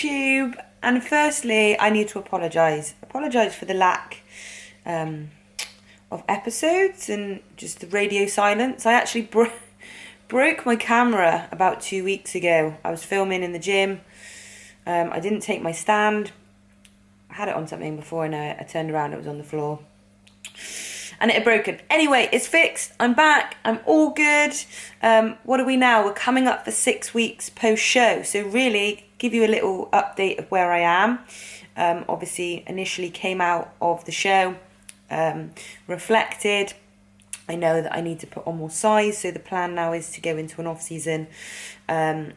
YouTube, and firstly I need to apologise for the lack of episodes and just the radio silence. I actually broke my camera about 2 weeks ago. I was filming in the gym. I didn't take my stand. I had it on something before and I turned around, it was on the floor and it had broken. Anyway, it's fixed. I'm back. I'm all good. What are we now? We're coming up for 6 weeks post-show. So really give you a little update of where I am. Obviously, initially came out of the show, reflected. I know that I need to put on more size. So the plan now is to go into an off-season. And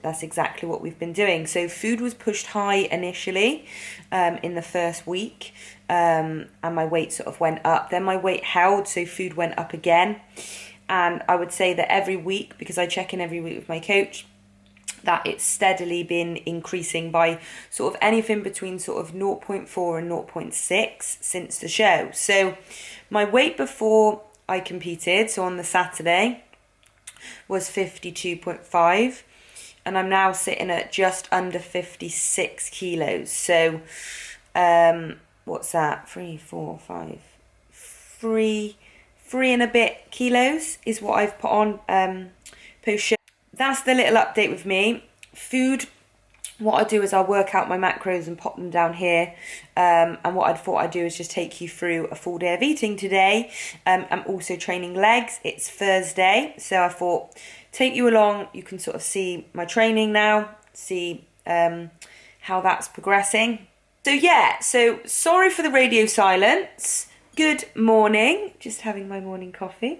that's exactly what we've been doing. So food was pushed high initially in the first week. And my weight sort of went up. Then my weight held, so food went up again. And I would say that every week, because I check in every week with my coach, that it's steadily been increasing by sort of anything between sort of 0.4 and 0.6 since the show. So my weight before I competed, so on the Saturday, was 52.5. And I'm now sitting at just under 56 kilos. So, what's that? 3 and a bit kilos is what I've put on post-show. That's the little update with me. Food, what I do is I'll work out my macros and pop them down here. And what I thought I'd do is just take you through a full day of eating today. I'm also training legs. It's Thursday, so I thought take you along. You can sort of see my training now, see how that's progressing. So yeah, so sorry for the radio silence. Good morning. Just having my morning coffee.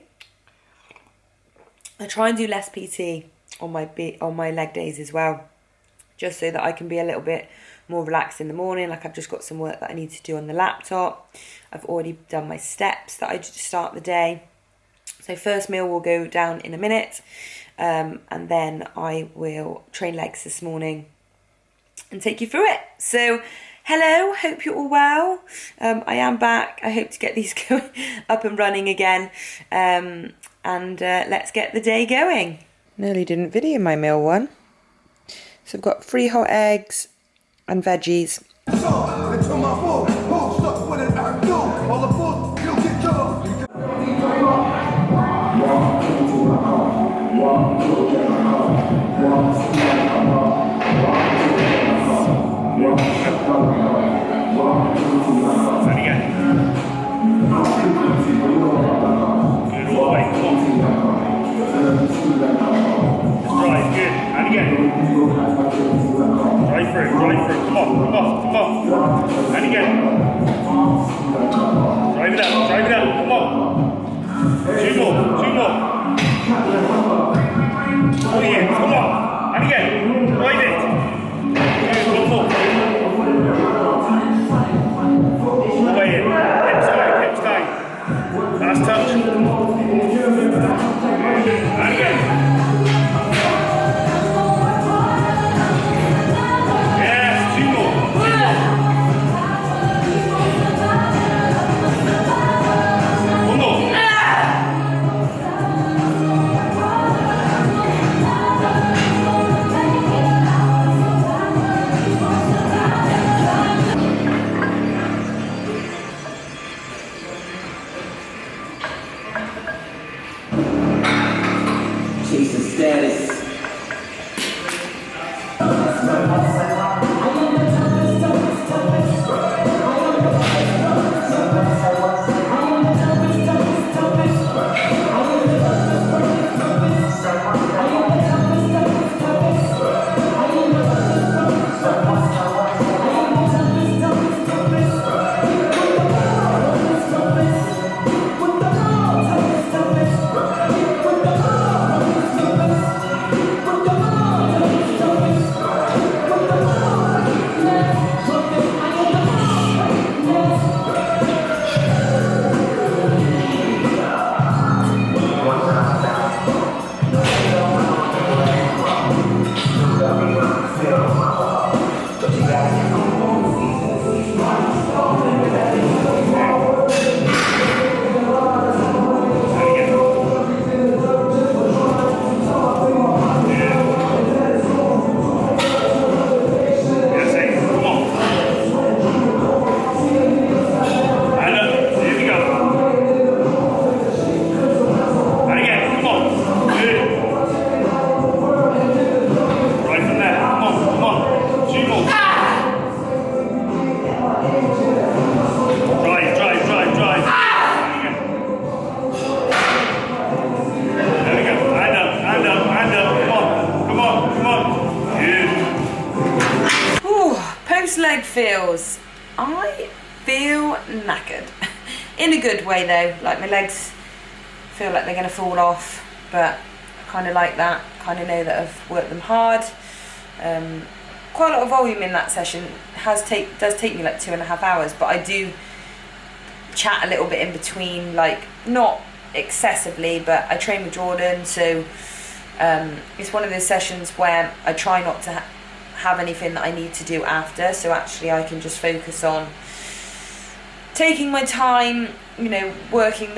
I try and do less PT on my leg days as well, just so that I can be a little bit more relaxed in the morning. Like I've just got some work that I need to do on the laptop. I've already done my steps that I do to start the day. So first meal will go down in a minute, and then I will train legs this morning and take you through it. So hello, hope you're all well. I am back. I hope to get these going up and running again. And let's get the day going. Nearly didn't video my meal one. So I've got 3 hot eggs and veggies. Drive through, come on. And again. Drive it out, come on. 2 more. Oh yeah, come on. And again, drive it. 1 more. All the way in, hips tight. Last touch. And again. post-leg feels. I feel knackered. In a good way though, like my legs feel like they're going to fall off, but I kind of like that. Kind of know that I've worked them hard. Quite a lot of volume in that session. Does take me like 2.5 hours, but I do chat a little bit in between, like not excessively, but I train with Jordan, so it's one of those sessions where I try not to have anything that I need to do after, so actually I can just focus on taking my time, you know, working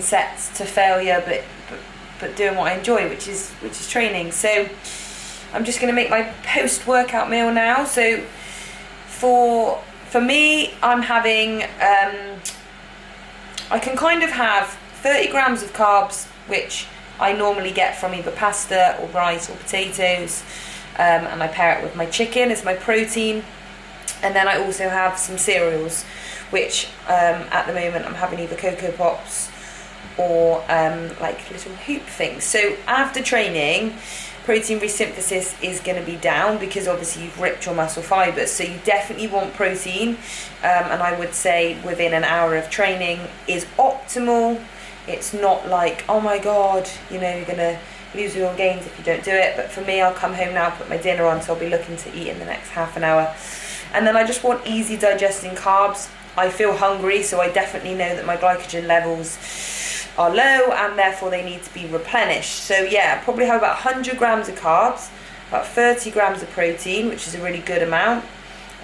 sets to failure, but doing what I enjoy, which is training. So I'm just going to make my post-workout meal now. So for me, I'm having I can kind of have 30 grams of carbs, which I normally get from either pasta or rice or potatoes, and I pair it with my chicken as my protein. And then I also have some cereals, which at the moment I'm having either Cocoa Pops or like little hoop things. So after training, protein resynthesis is going to be down because obviously you've ripped your muscle fibers, so you definitely want protein, and I would say within an hour of training is optimal. It's not like, oh my god, you know, you're going to lose your gains if you don't do it, but for me, I'll come home now, put my dinner on, so I'll be looking to eat in the next half an hour. And then I just want easy digesting carbs. I feel hungry, so I definitely know that my glycogen levels are low and therefore they need to be replenished. So yeah, probably have about 100 grams of carbs, about 30 grams of protein, which is a really good amount,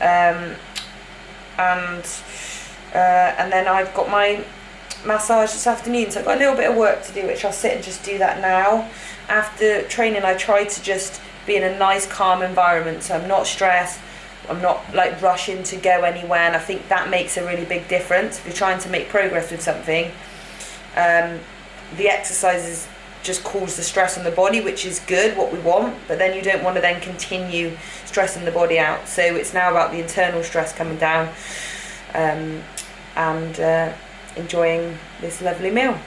and then I've got my massage this afternoon, so I've got a little bit of work to do, which I'll sit and just do that now. After training, I try to just be in a nice calm environment, so I'm not stressed, I'm not like rushing to go anywhere, and I think that makes a really big difference. If you're trying to make progress with something, the exercises just cause the stress on the body, which is good, what we want, but then you don't want to then continue stressing the body out. So it's now about the internal stress coming down, and enjoying this lovely meal.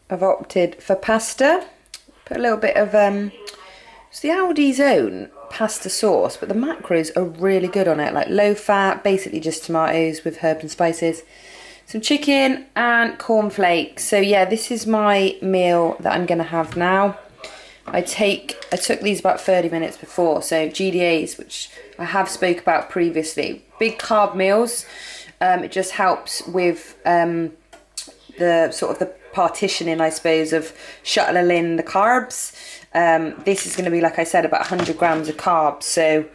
I've opted for pasta. Put a little bit of it's the Aldi's own pasta sauce, but the macros are really good on it, like low fat, basically just tomatoes with herbs and spices, some chicken and cornflakes. So yeah, this is my meal that I'm gonna have now. I took these about 30 minutes before, so GDAs, which I have spoke about previously. Big carb meals. It just helps with the sort of the partitioning, I suppose, of shuttling the carbs. This is going to be, like I said, about 100 grams of carbs. So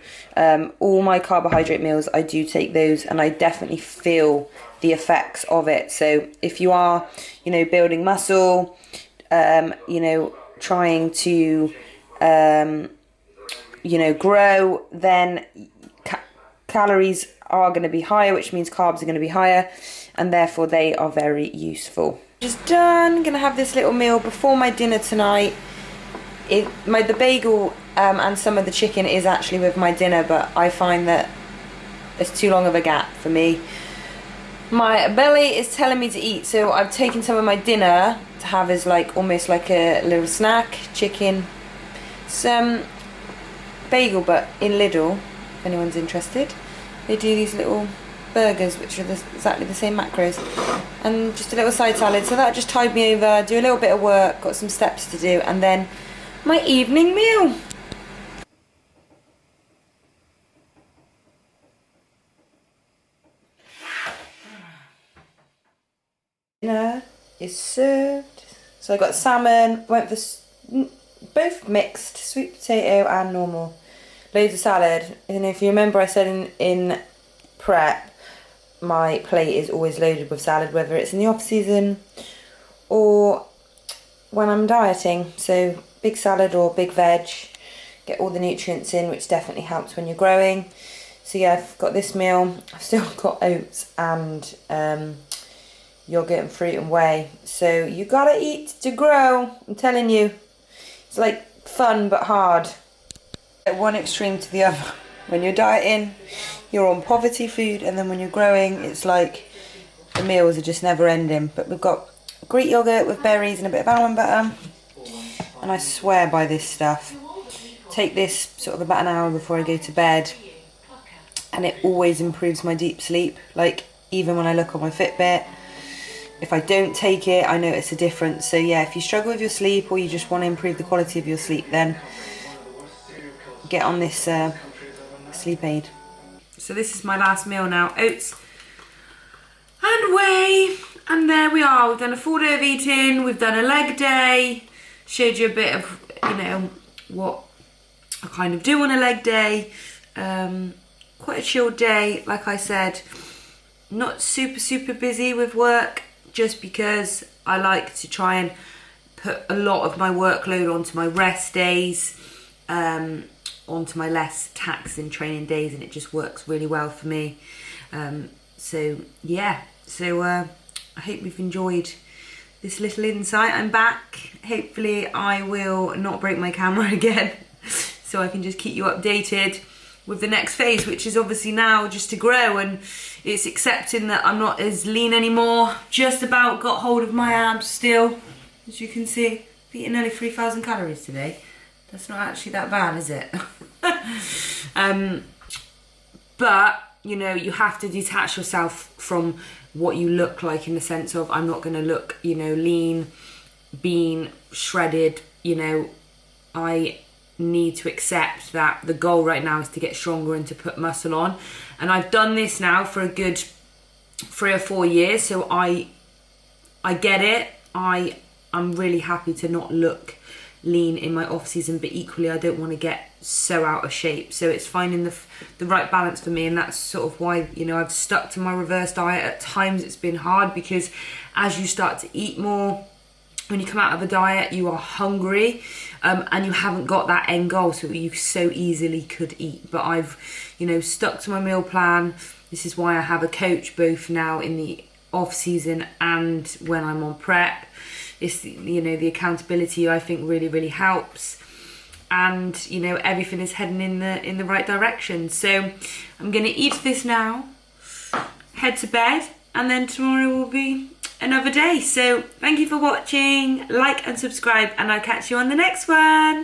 all my carbohydrate meals, I do take those, and I definitely feel the effects of it. So if you are, you know, building muscle, you know, trying to, you know, grow, then calories are going to be higher, which means carbs are going to be higher, and therefore they are very useful. Just done. Gonna have this little meal before my dinner tonight. The bagel and some of the chicken is actually with my dinner, but I find that it's too long of a gap for me. My belly is telling me to eat, so I've taken some of my dinner to have as like almost like a little snack. Chicken, some bagel, but in Lidl, if anyone's interested, they do these little burgers which are exactly the same macros, and just a little side salad. So that just tied me over. Do a little bit of work, got some steps to do, and then my evening meal. Dinner is served. So I got salmon, went for both mixed, sweet potato and normal. Loads of salad, and if you remember I said in prep, my plate is always loaded with salad, whether it's in the off season or when I'm dieting. So big salad or big veg, get all the nutrients in, which definitely helps when you're growing. So yeah, I've got this meal. I've still got oats and yogurt and fruit and whey. So you gotta eat to grow, I'm telling you. It's like fun but hard. At one extreme to the other. When you're dieting, you're on poverty food, and then when you're growing, it's like the meals are just never ending. But we've got Greek yogurt with berries and a bit of almond butter, and I swear by this stuff. Take this sort of about an hour before I go to bed, and it always improves my deep sleep. Like, even when I look on my Fitbit, if I don't take it, I notice a difference. So yeah, if you struggle with your sleep or you just want to improve the quality of your sleep, then get on this sleep aid. So this is my last meal now. Oats and whey. And there we are. We've done a full day of eating. We've done a leg day. Showed you a bit of, what I kind of do on a leg day. Quite a chilled day, like I said. Not super busy with work, just because I like to try and put a lot of my workload onto my rest days, onto my less taxing training days, and it just works really well for me. So I hope you've enjoyed this little insight. I'm back. Hopefully I will not break my camera again, so I can just keep you updated with the next phase, which is obviously now just to grow, and it's accepting that I'm not as lean anymore. Just about got hold of my abs still, as you can see. I've eaten nearly 3,000 calories today. That's not actually that bad, is it? But you have to detach yourself from what you look like, in the sense of, I'm not going to look lean, being shredded. I need to accept that the goal right now is to get stronger and to put muscle on, and I've done this now for a good 3 or 4 years, so I get it. I'm really happy to not look lean in my off season, but equally I don't want to get so out of shape. So it's finding the right balance for me, and that's sort of why I've stuck to my reverse diet. At times it's been hard, because as you start to eat more, when you come out of a diet, you are hungry, and you haven't got that end goal, so you so easily could eat. But I've stuck to my meal plan. This is why I have a coach, both now in the off season and when I'm on prep. It's the accountability, I think, really helps, and everything is heading in the right direction. So I'm going to eat this now, head to bed, and then tomorrow will be another day. So thank you for watching, like and subscribe, and I'll catch you on the next one.